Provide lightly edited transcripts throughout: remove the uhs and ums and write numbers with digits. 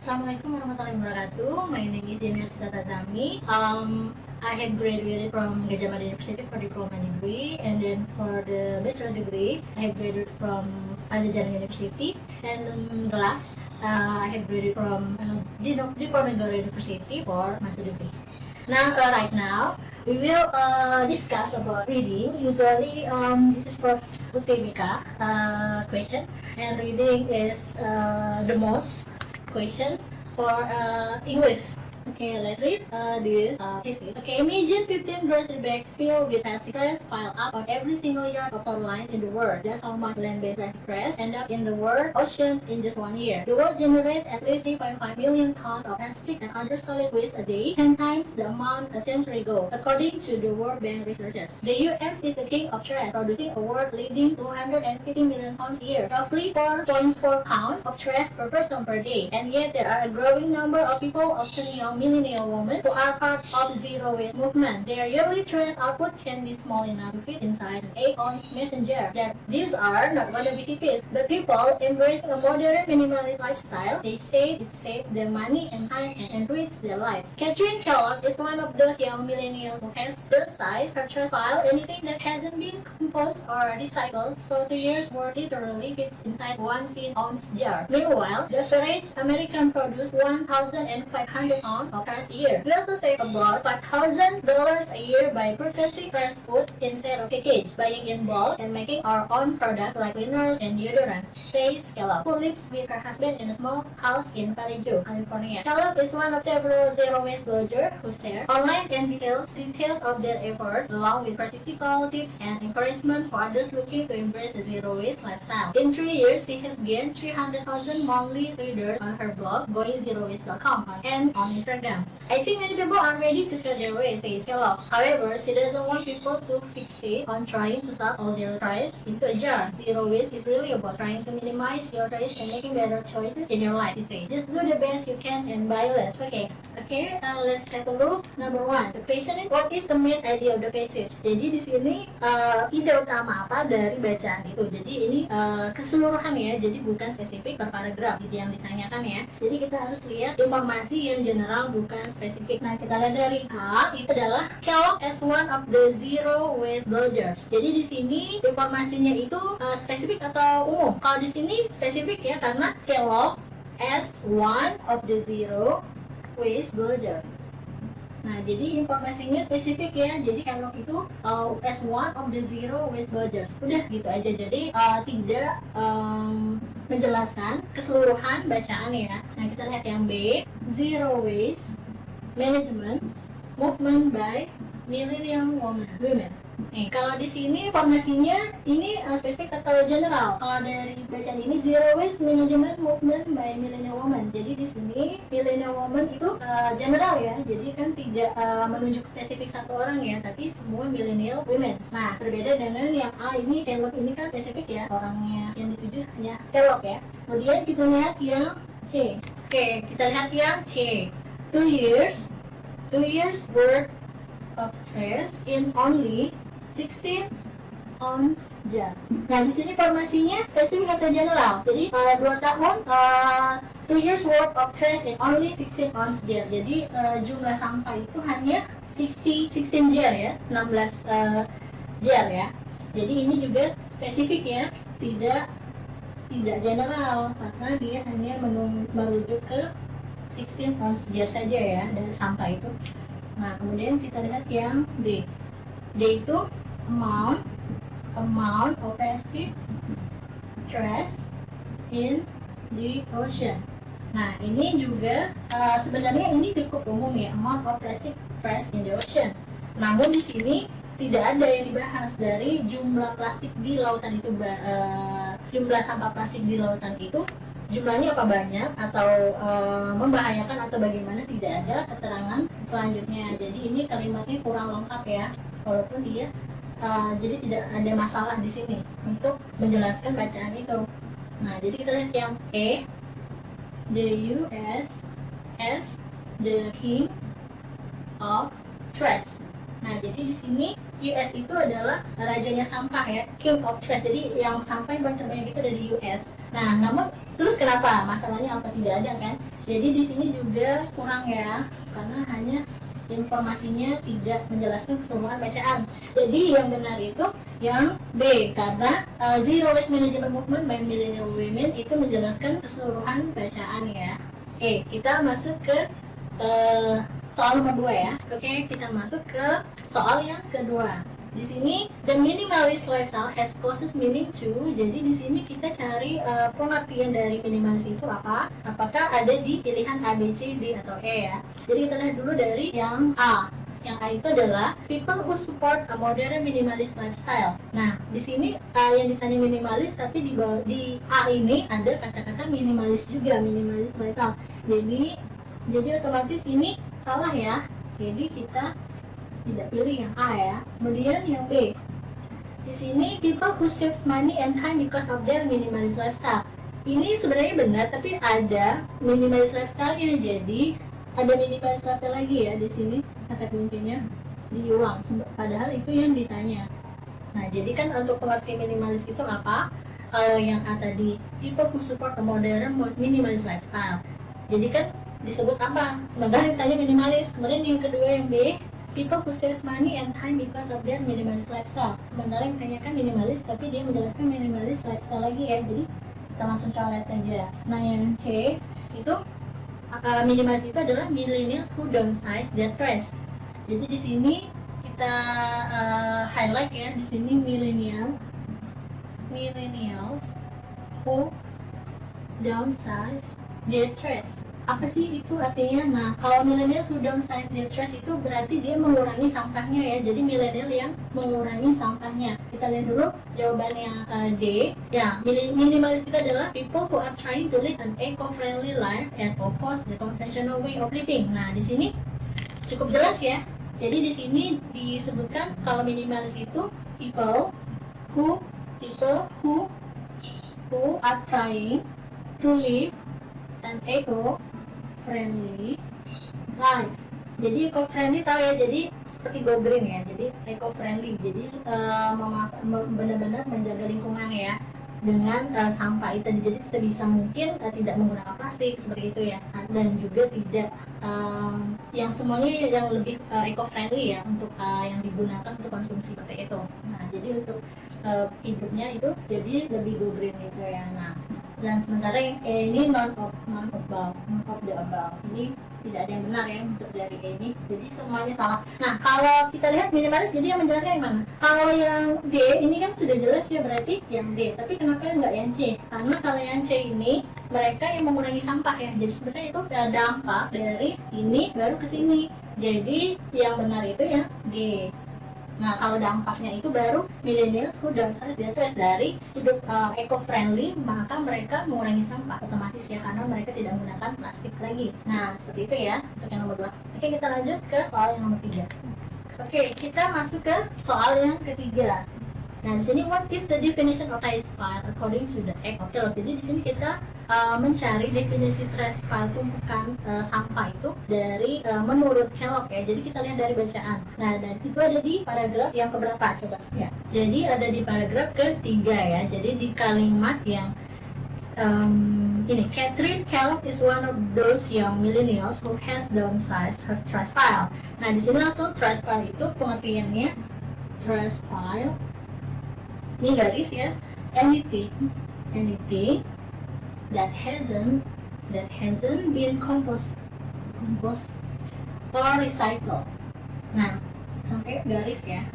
Assalamualaikum warahmatullahi wabarakatuh. My name is Daniel Tazami. I have graduated from Gajah Mada University for diploma degree, and then for the bachelor degree, I have graduated from Padjadjaran University, and the last, I have graduated from Diponegoro University for master degree. Right now, we will discuss about reading. Usually, this is for UTBK question, and reading is the most question for English. Okay, let's read this history. Okay, imagine 15 grocery bags filled with plastic trash piled up on every single yard of shoreline in the world. That's how much land-based plastic trash end up in the world ocean in just 1 year. The world generates at least 3.5 million tons of plastic and other solid waste a day, 10 times the amount a century ago, according to the World Bank researchers. The US is the king of trash, producing a world-leading 250 million tons a year, roughly 4.4 pounds of trash per person per day. And yet, there are a growing number of people, often young millennial women, who are part of the zero waste movement. Their yearly trash output can be small enough to fit inside an 8-ounce mason jar. These are not wannabe hippies, but people embracing a modern minimalist lifestyle. They say it saved their money and time and enriched their lives. Catherine Kellogg is one of those young millennials who has downsized her trash pile. Anything that hasn't been composed or recycled, so 2 years worth literally fits inside one 1-ounce jar. Meanwhile, the average American produces 1,500 pounds of trash a year. We also save about $5,000 a year by purchasing fresh food instead of packaged, buying in bulk, and making our own products like cleaners and deodorant, says Kellogg, who lives with her husband in a small house in Vallejo, California. Kellogg is one of several zero-waste bloggers who share online and details of their efforts, along with practical tips and encouragement for others looking to embrace a zero-waste lifestyle. In 3 years, she has gained 300,000 monthly readers on her blog, goingzerowaste.com, and on Instagram. I think many people are ready to cut their waste, says Kellogg. However, she doesn't want people to fixate on trying to suck all their trash into a jar. Zero waste is really about trying to minimize your trash and making better choices in your life, she says. Just do the best you can and buy less. Okay, let's take a look. Number 1, the question is, what is the main idea of the passage? Jadi di sini ide utama apa dari bacaan itu. Jadi ini keseluruhan ya, jadi bukan spesifik per paragraf gitu yang ditanyakan ya. Jadi kita harus lihat informasi yang general, bukan spesifik. Nah, kita lihat dari A, itu adalah Kellogg as one of the zero waste bloggers. Jadi di sini informasinya itu spesifik atau umum. Kalau di sini spesifik ya, karena Kellogg as one of the zero waste blogger. Nah, jadi informasinya spesifik ya. Jadi Kellogg itu as one of the zero waste bloggers. Udah gitu aja. Jadi tidak menjelaskan keseluruhan bacaan ya. Nah, kita lihat yang B, zero waste management movement by millennial women. Nih, kalau di sini informasinya ini spesifik atau general. Kalau dari bacaan ini zero waste management movement by millennial women. Jadi di sini millennial woman itu general ya. Jadi kan tidak menunjuk spesifik satu orang ya, tapi semua millennial women. Nah, berbeda dengan yang A ini, Kellogg ini kan spesifik ya, orangnya yang dituju hanya Kellogg ya. Kemudian kita lihat yang C. Oke, kita lihat yang C. 2 years worth of trash in only 16 ounce jar. Nah, di sini informasinya spesifik atau general. Jadi 2 tahun 2 years worth of trash in only 16 ounce jar. Jadi jumlah sampah itu hanya 16 jar ya, 16 jar ya. Jadi ini juga spesifik ya, tidak general, karena dia hanya merujuk ke 16 ounce jar saja ya dari sampah itu. Nah, kemudian kita lihat yang D. D itu amount of plastic trash in the ocean. Nah, ini juga sebenarnya ini cukup umum ya, amount of plastic trash in the ocean. Namun di sini tidak ada yang dibahas dari jumlah plastik di lautan itu, jumlah sampah plastik di lautan itu jumlahnya apa banyak atau membahayakan atau bagaimana, tidak ada keterangan selanjutnya. Jadi ini kalimatnya kurang lengkap ya, walaupun dia jadi tidak ada masalah di sini untuk menjelaskan bacaan itu. Nah, jadi kita lihat yang E, the US as the king of trash. Nah, jadi di sini US itu adalah rajanya sampah ya, King of Trash. Jadi yang sampah yang paling terbanyak itu ada di US. Nah, namun terus kenapa? Masalahnya apa? Tidak ada kan? Jadi di sini juga kurang ya, karena hanya informasinya tidak menjelaskan keseluruhan bacaan. Jadi yang benar itu yang B, karena Zero Waste Management Movement by Millennial Women itu menjelaskan keseluruhan bacaan ya. Oke, kita masuk ke soal nomor 2 ya. Oke, kita masuk ke soal yang kedua. Di sini the minimalist lifestyle has closest meaning to. Jadi di sini kita cari pengertian dari minimalis itu apa? Apakah ada di pilihan A, B, C, D atau E ya? Jadi kita lihat dulu dari yang A. Yang A itu adalah people who support a modern minimalist lifestyle. Nah, di sini yang ditanya minimalis, tapi di A ini ada kata-kata minimalis juga, minimalis lifestyle. Jadi otomatis ini salah ya. Jadi kita tidak pilih yang A ya. Kemudian yang B. Di sini people who saves money and time because of their minimalist lifestyle. Ini sebenarnya benar, tapi ada minimalist lifestyle-nya. Jadi ada minimalist lifestyle lagi ya di sini, kata kuncinya diulang. Padahal itu yang ditanya. Nah, jadi kan untuk pengertian minimalis itu apa? Kalau yang A tadi people who support a modern minimalist lifestyle. Jadi kan disebut apa? Sementara ditanya minimalis. Kemudian yang kedua yang B, people who saves money and time because of their minimalist lifestyle. Sementara yang ditanyakan minimalis, tapi dia menjelaskan minimalist lifestyle lagi ya. Jadi kita langsung coret saja. Nah, yang C itu minimalis itu adalah millennials who downsize their trash. Jadi di sini kita highlight ya, di sini millennials who downsize their trash. Apa sih itu artinya? Nah, kalau millennials who downsize their trash itu berarti dia mengurangi sampahnya ya. Jadi millennial yang mengurangi sampahnya. Kita lihat dulu jawabannya D. Ya, minimalis kita adalah people who are trying to lead an eco-friendly life and oppose the conventional way of living. Nah, di sini cukup jelas ya. Jadi di sini disebutkan kalau minimalis itu people who are trying to live an eco-friendly life. Jadi eco-friendly tahu ya, jadi seperti go green ya. Jadi eco-friendly, jadi benar-benar menjaga lingkungan ya dengan sampah itu. Jadi sebisa mungkin tidak menggunakan plastik seperti itu ya. Dan juga tidak yang semuanya yang lebih eco-friendly ya untuk yang digunakan untuk konsumsi seperti itu. Nah, jadi untuk hidupnya itu jadi lebih go green gitu ya. Nah, dan sementara yang ini none of the above. Ini tidak ada yang benar ya untuk dari ini. Jadi semuanya salah. Nah, kalau kita lihat minimalis, jadi yang menjelaskan yang mana? Kalau yang D ini kan sudah jelas ya, berarti yang D. Tapi kenapa enggak yang C? Karena kalau yang C ini mereka yang mengurangi sampah ya. Jadi sebenarnya itu dampak dari ini baru ke sini. Jadi yang benar itu yang D. Nah, kalau dampaknya itu baru millennials who downsize their trash, dari hidup eco-friendly, maka mereka mengurangi sampah otomatis ya, karena mereka tidak menggunakan plastik lagi. Nah, seperti itu ya untuk yang nomor 2. Oke, kita lanjut ke soal yang nomor 3. Oke, kita masuk ke soal yang ketiga. Nah, di sini what is the definition of trash pile according to the Act of Kellogg. Jadi di sini kita mencari definisi trash pile, tumpukan sampah itu dari menurut Kellogg ya. Jadi kita lihat dari bacaan. Nah, dan itu ada di paragraf yang keberapa coba ya. Jadi ada di paragraf ketiga ya. Jadi di kalimat yang ini, Catherine Kellogg is one of those young millennials who has downsized her trash pile. Nah, di sini langsung trash pile itu pengertiannya trash pile. Ini garis ya, anything that hasn't been compost or recycled. Nah, sampai garis ya.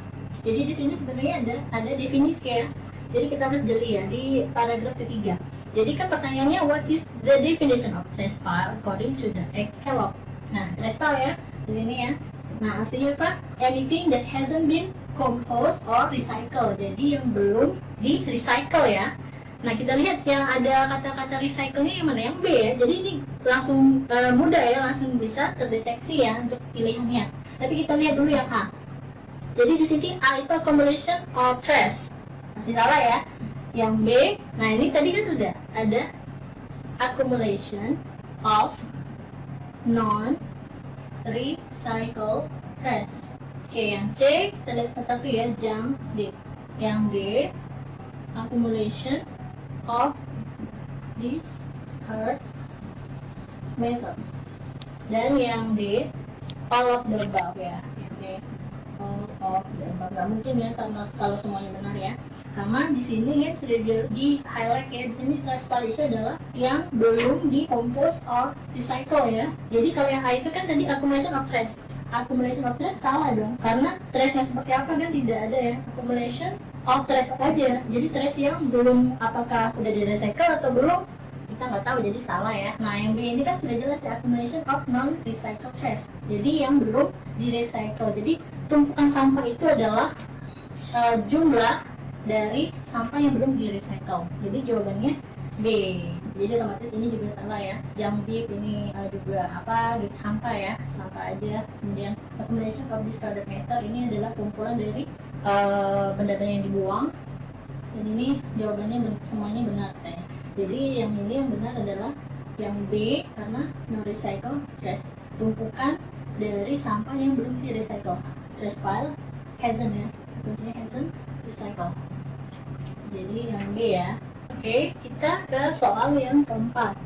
Jadi di sini sebenarnya ada definisi ya. Jadi kita harus jeli ya di paragraf ketiga. Jadi kan pertanyaannya what is the definition of trash pile according to the Act Kellogg. Nah, trash pile ya di sini ya. Nah, artinya apa? Anything that hasn't been compost or recycle. Jadi yang belum di recycle ya. Nah, kita lihat yang ada kata-kata recycle-nya yang mana? Yang B ya. Jadi ini langsung mudah ya, langsung bisa terdeteksi ya untuk pilihannya. Tapi kita lihat dulu yang A. Jadi di sini A itu accumulation of trash. Masih salah ya. Yang B, nah ini tadi kan udah ada accumulation of non recycle trash. Oke, Oke, yang C kita lihat satu ya, jump deep. Yang D, accumulation of this hard metal. Dan yang D, all of the above ya. Yang D, all of the above. Nggak mungkin ya karena kalau semuanya benar ya. Karena di sini kan sudah di highlight ya, di sini trash itu adalah yang belum decompose or recycle ya. Jadi kalau yang A itu kan tadi accumulation of trash. Accumulation of trash salah dong, karena trash yang seperti apa kan tidak ada ya. Accumulation of trash aja. Jadi trash yang belum apakah udah di recycle atau belum kita nggak tahu, jadi salah ya. Nah yang B ini kan sudah jelas ya, accumulation of non recycled trash. Jadi yang belum di recycle. Jadi tumpukan sampah itu adalah jumlah dari sampah yang belum di recycle. Jadi jawabannya B. Jadi otomatis ini juga salah ya. Jump deep ini juga apa gitu, sampah ya, sampah aja. Kemudian accumulation of discarded matter ini adalah kumpulan dari benda-benda yang dibuang. Dan ini jawabannya semuanya benar ya. Jadi yang ini yang benar adalah yang B karena no recycle trash, tumpukan dari sampah yang belum di recycle. Trash pile hasn't ya, kuncinya hasn't recycle. Jadi yang B ya. Oke, kita ke soal yang keempat.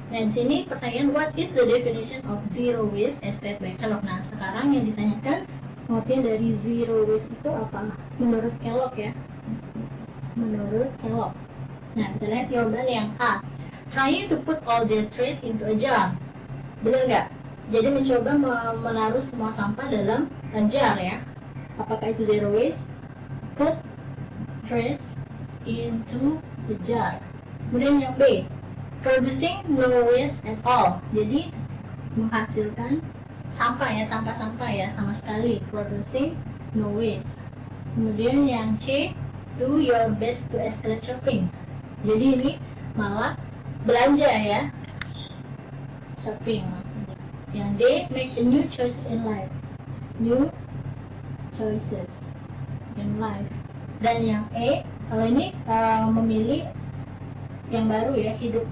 Nah di sini pertanyaan, what is the definition of zero waste as stated by Kellogg? Nah sekarang yang ditanyakan pengertian dari zero waste itu apa menurut Kellogg ya? Menurut Kellogg. Nah kita lihat jawaban yang A, trying to put all the trash into a jar. Benar nggak? Jadi mencoba menaruh semua sampah dalam jar ya. Apakah itu zero waste? Put trash into the jar. Kemudian yang B, producing no waste at all. Jadi menghasilkan sampah ya, tanpa sampah ya sama sekali. Producing no waste. Kemudian yang C, do your best to escalate shopping. Jadi ini malah belanja ya, shopping maksudnya. Yang D, make the new choices in life. New choices in life. Dan yang E, kalau ini memilih yang baru ya, hidup,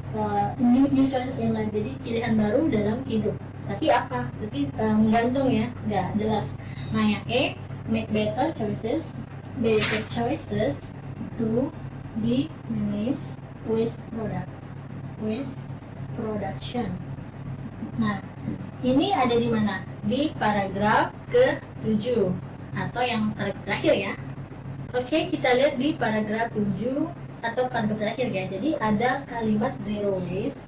new choices in life, jadi pilihan baru dalam hidup. Tapi apa? Tapi menggantung ya, nggak jelas. Nah yang E, make better choices to diminish waste production. Nah ini ada di mana? Di paragraf ke-7 atau yang terakhir ya. Oke, kita lihat di paragraf 7 atau paragraf terakhir ya. Jadi ada kalimat zero waste.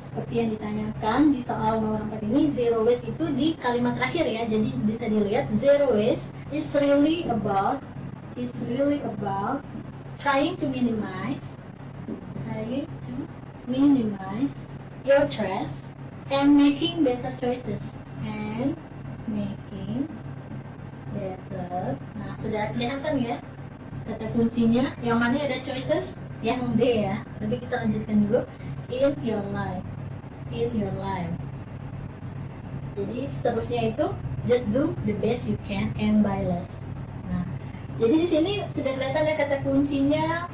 Seperti yang ditanyakan di soal nomor 4 ini, zero waste itu di kalimat terakhir ya. Jadi bisa dilihat zero waste is really about trying to minimize your trash and making better choices Nah sudah kelihatan ya kata kuncinya. Yang mana ada choices? Yang D ya. Tapi kita lanjutkan dulu. In your life. Jadi seterusnya itu just do the best you can and buy less. Nah jadi di sini sudah kelihatan ya kata kuncinya.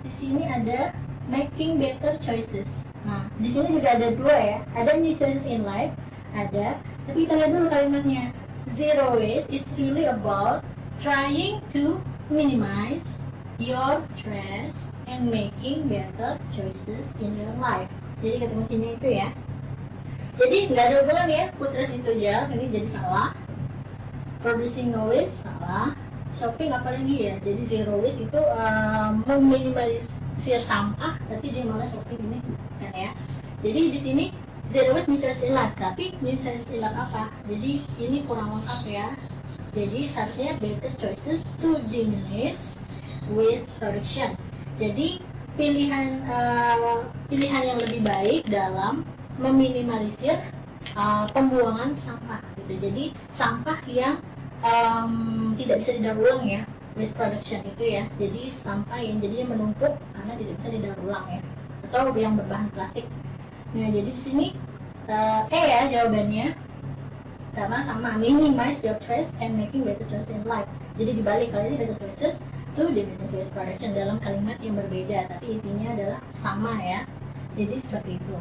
Di sini ada making better choices. Nah di sini juga ada dua ya. Ada new choices in life. Ada. Tapi kita lihat dulu kalimatnya. Zero waste is really about trying to minimize your trash and making better choices in your life. Jadi kata kuncinya itu ya. Jadi nggak ada hubungan ya, put trash into jar ini jadi salah. Producing no waste salah. Shopping apalagi ya. Jadi zero waste itu meminimalisir sampah, tapi dia malah shopping ini kan ya. Jadi di sini zero waste new choices in life, tapi new choices in life apa? Jadi ini kurang lengkap ya. Jadi seharusnya better choices to diminish waste production. Jadi pilihan yang lebih baik dalam meminimalisir pembuangan sampah gitu. Jadi sampah yang tidak bisa didaur ulang ya, waste production itu ya. Jadi sampah yang jadinya menumpuk karena tidak bisa didaur ulang ya, atau yang berbahan plastik. Nah jadi di sini E ya jawabannya, karena sama minimize your trash and making better choices in life. Jadi dibalik, kalau ini better choices to diminish waste production dalam kalimat yang berbeda, tapi intinya adalah sama ya. Jadi seperti itu.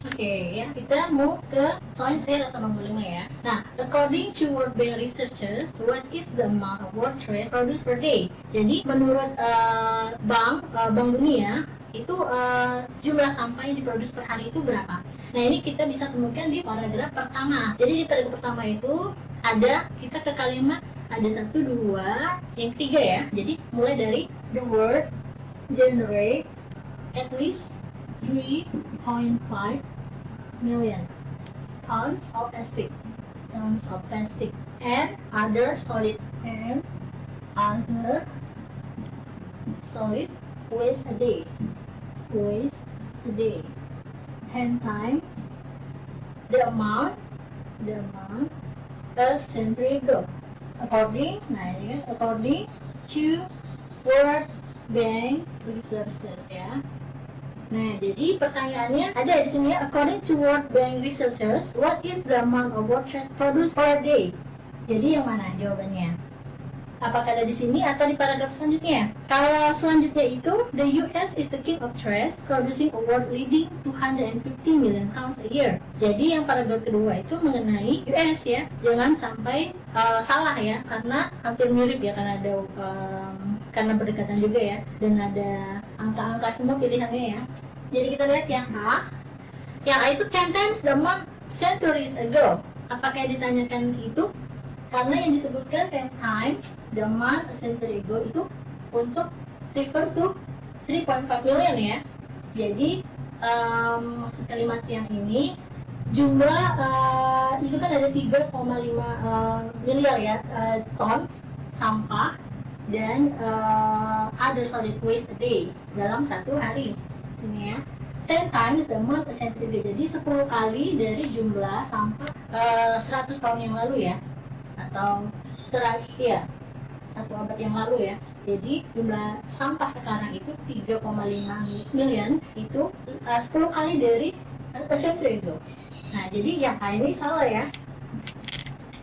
Oke, ya kita move ke soal terakhir atau nomor 5 ya. Nah, according to World Bank researchers, what is the amount of world trash produced per day? Jadi menurut Bank Dunia itu jumlah sampah yang diproduksi per hari itu berapa? Nah, ini kita bisa temukan di paragraf pertama. Jadi di paragraf pertama itu ada kita ke kalimat ada 1, 2, yang ketiga ya. Jadi mulai dari the world generates at least 3.5 million tons of plastic and other solid waste a day 10 times the amount a century ago according to World Bank researchers ya. Nah, jadi pertanyaannya ada di sini ya, according to World Bank researchers, what is the amount of world trash produced per day? Jadi yang mana jawabannya? Apakah ada di sini atau di paragraf selanjutnya? Kalau selanjutnya itu, the US is the king of trash, producing a world leading 250 million tons a year. Jadi yang paragraf kedua itu mengenai US ya, jangan sampai salah ya, karena hampir mirip ya, karena berdekatan juga ya, dan ada angka-angka semua pilihannya ya. Jadi kita lihat yang A. Yang A itu 10 times the amount centuries ago. Apakah yang ditanyakan itu? Karena yang disebutkan 10 times the amount a century ago itu untuk refer to 3.5 million ya. Jadi maksud kalimat yang ini jumlah itu kan ada 3,5 miliar ya tons sampah dan other solid waste a day dalam satu hari. Sini ya, 10 times the amount a century ago. Jadi 10 kali dari jumlah sampah 100 tahun yang lalu ya, atau 100 abad yang lalu ya. Jadi jumlah sampah sekarang itu 3,5 million itu 10 kali dari a century ago. Nah, jadi yang A ini salah ya.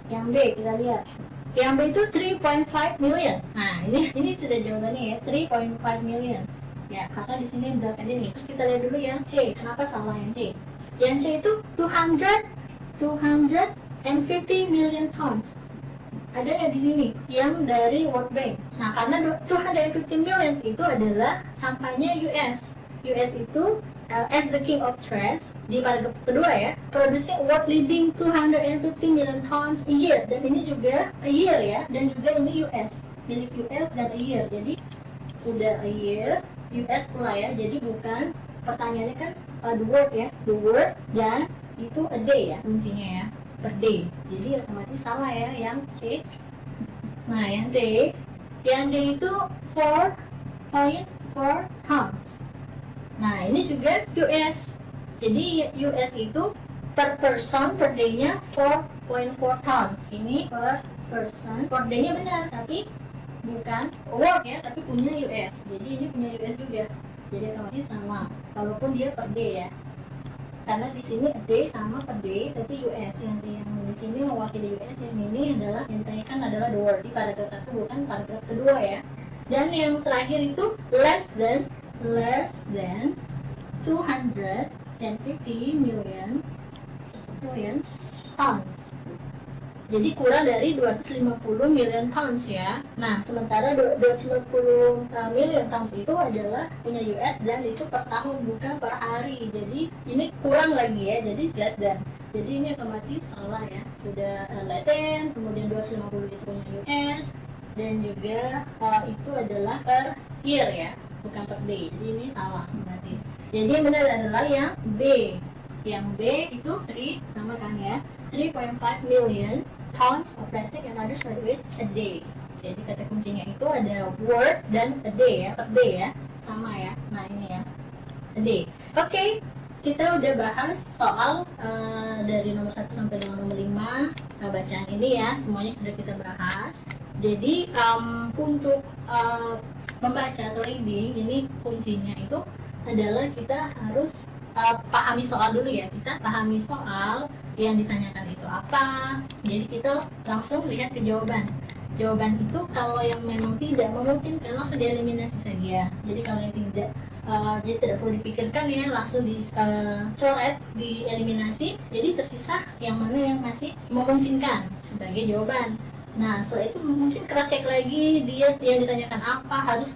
Yang B kita lihat. Yang B itu 3.5 million. Nah, ini sudah jawabannya ya, 3.5 million. Ya, karena di sini jelaskan ini. Terus kita lihat dulu yang C. Kenapa salah yang C? Yang C itu 250 million tons. Ada nggak di sini yang dari World Bank? Nah, karena 250 million itu adalah sampahnya US. US itu as the king of trash di paragraf kedua ya, producing world leading 250 million tons a year, dan ini juga a year ya, dan juga ini US, milik US dan a year. Jadi udah a year US pula ya, jadi bukan, pertanyaannya kan the word ya, the word, dan itu a day ya kuncinya ya, per day. Jadi otomatis salah ya yang C. Nah, yang D itu 4.4 tons. Nah, ini juga US. Jadi US itu per person per day-nya 4.4 tons. Ini per person per day-nya benar, tapi bukan world ya, tapi punya US. Jadi ini punya US juga. Jadi otomatis sama, walaupun dia per day ya. Karena di sini a day sama per day, tapi US yang di sini mewakili US, yang ini adalah yang ditanyakan adalah the word di paragraf 1, bukan paragraf kedua ya. Dan yang terakhir itu less than 250 million tons. Jadi kurang dari 250 million tons ya. Nah, sementara 250 million tons itu adalah punya US dan itu per tahun, bukan per hari. Jadi ini kurang lagi ya, jadi less than. Jadi ini otomatis salah ya. Sudah less than, kemudian 250 itu punya US, dan juga itu adalah per year ya, bukan per day. Jadi ini salah otomatis. Jadi yang benar adalah yang B. Yang B itu 3 sama kan ya, 3.5 million tons of plastic and other solid waste a day. Jadi kata kuncinya itu ada word dan a day ya, per day ya, sama ya. Nah, ini ya, a day. Oke, kita udah bahas soal dari nomor 1 sampai dengan nomor 5 bacaan ini ya, semuanya sudah kita bahas. Jadi untuk membaca atau reading ini kuncinya itu adalah kita harus pahami soal dulu ya. Kita pahami soal yang ditanyakan itu apa, jadi kita langsung lihat ke jawaban. jawaban itu. Kalau yang memang tidak memungkinkan langsung dieliminasi saja. Jadi kalau yang tidak jadi tidak perlu dipikirkan ya, langsung dicoret, dieliminasi. Jadi tersisa yang mana yang masih memungkinkan sebagai jawaban. Nah setelah itu mungkin cross check lagi dia yang ditanyakan apa, harus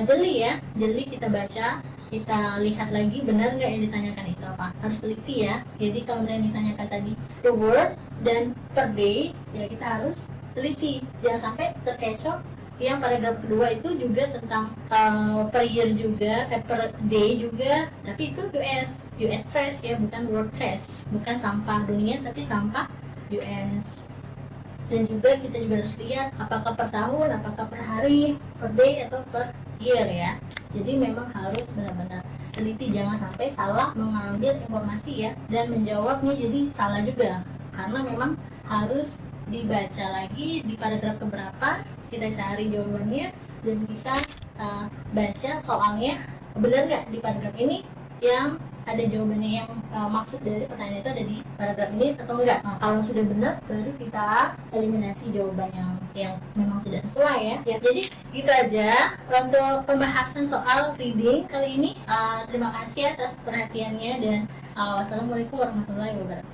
jeli ya, jeli kita baca, kita lihat lagi benar nggak yang ditanyakan itu apa, harus teliti ya. Jadi kalau yang ditanyakan tadi the word dan per day ya kita harus teliti, jangan sampai terkecoh yang paragraf kedua itu juga tentang per year juga, per day juga, tapi itu US trash ya, bukan world trash, bukan sampah dunia tapi sampah US. Dan juga kita juga harus lihat apakah per tahun, apakah per hari, per day atau per year ya. Jadi memang harus benar-benar teliti, jangan sampai salah mengambil informasi ya, dan menjawabnya jadi salah juga, karena memang harus dibaca lagi di paragraf keberapa, kita cari jawabannya dan kita baca soalnya benar nggak di paragraf ini yang ada jawabannya, yang maksud dari pertanyaan itu ada di paragraf ini atau enggak. Nah, kalau sudah benar baru kita eliminasi jawaban yang memang tidak sesuai ya. Ya, jadi gitu aja untuk pembahasan soal reading kali ini. Terima kasih atas perhatiannya dan wassalamualaikum warahmatullahi wabarakatuh.